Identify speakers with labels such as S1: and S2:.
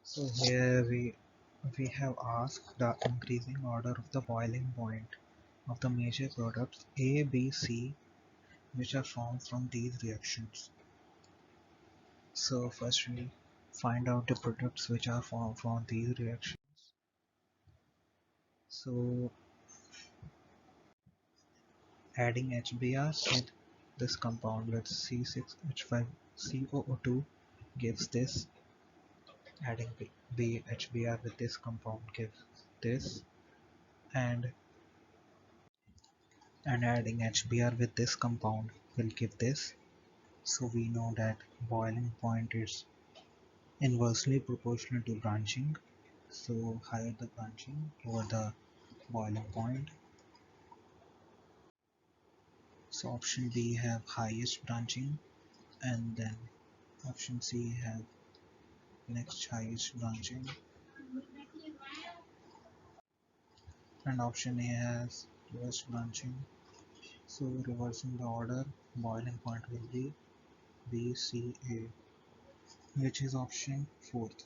S1: So here we have asked the increasing order of the boiling point of the major products A, B, C which are formed from these reactions. So first we find out the products which are formed from these reactions. So adding HBr with this compound with C6H5COO2 gives this. Adding HBr with this compound gives this, and adding HBr with this compound will give this. So we know that boiling point is inversely proportional to branching. So higher the branching, lower the boiling point. So option B have highest branching, and then option C have next highest branching, and option A has lowest branching. So reversing the order, boiling point will be B, C, A, which is option fourth.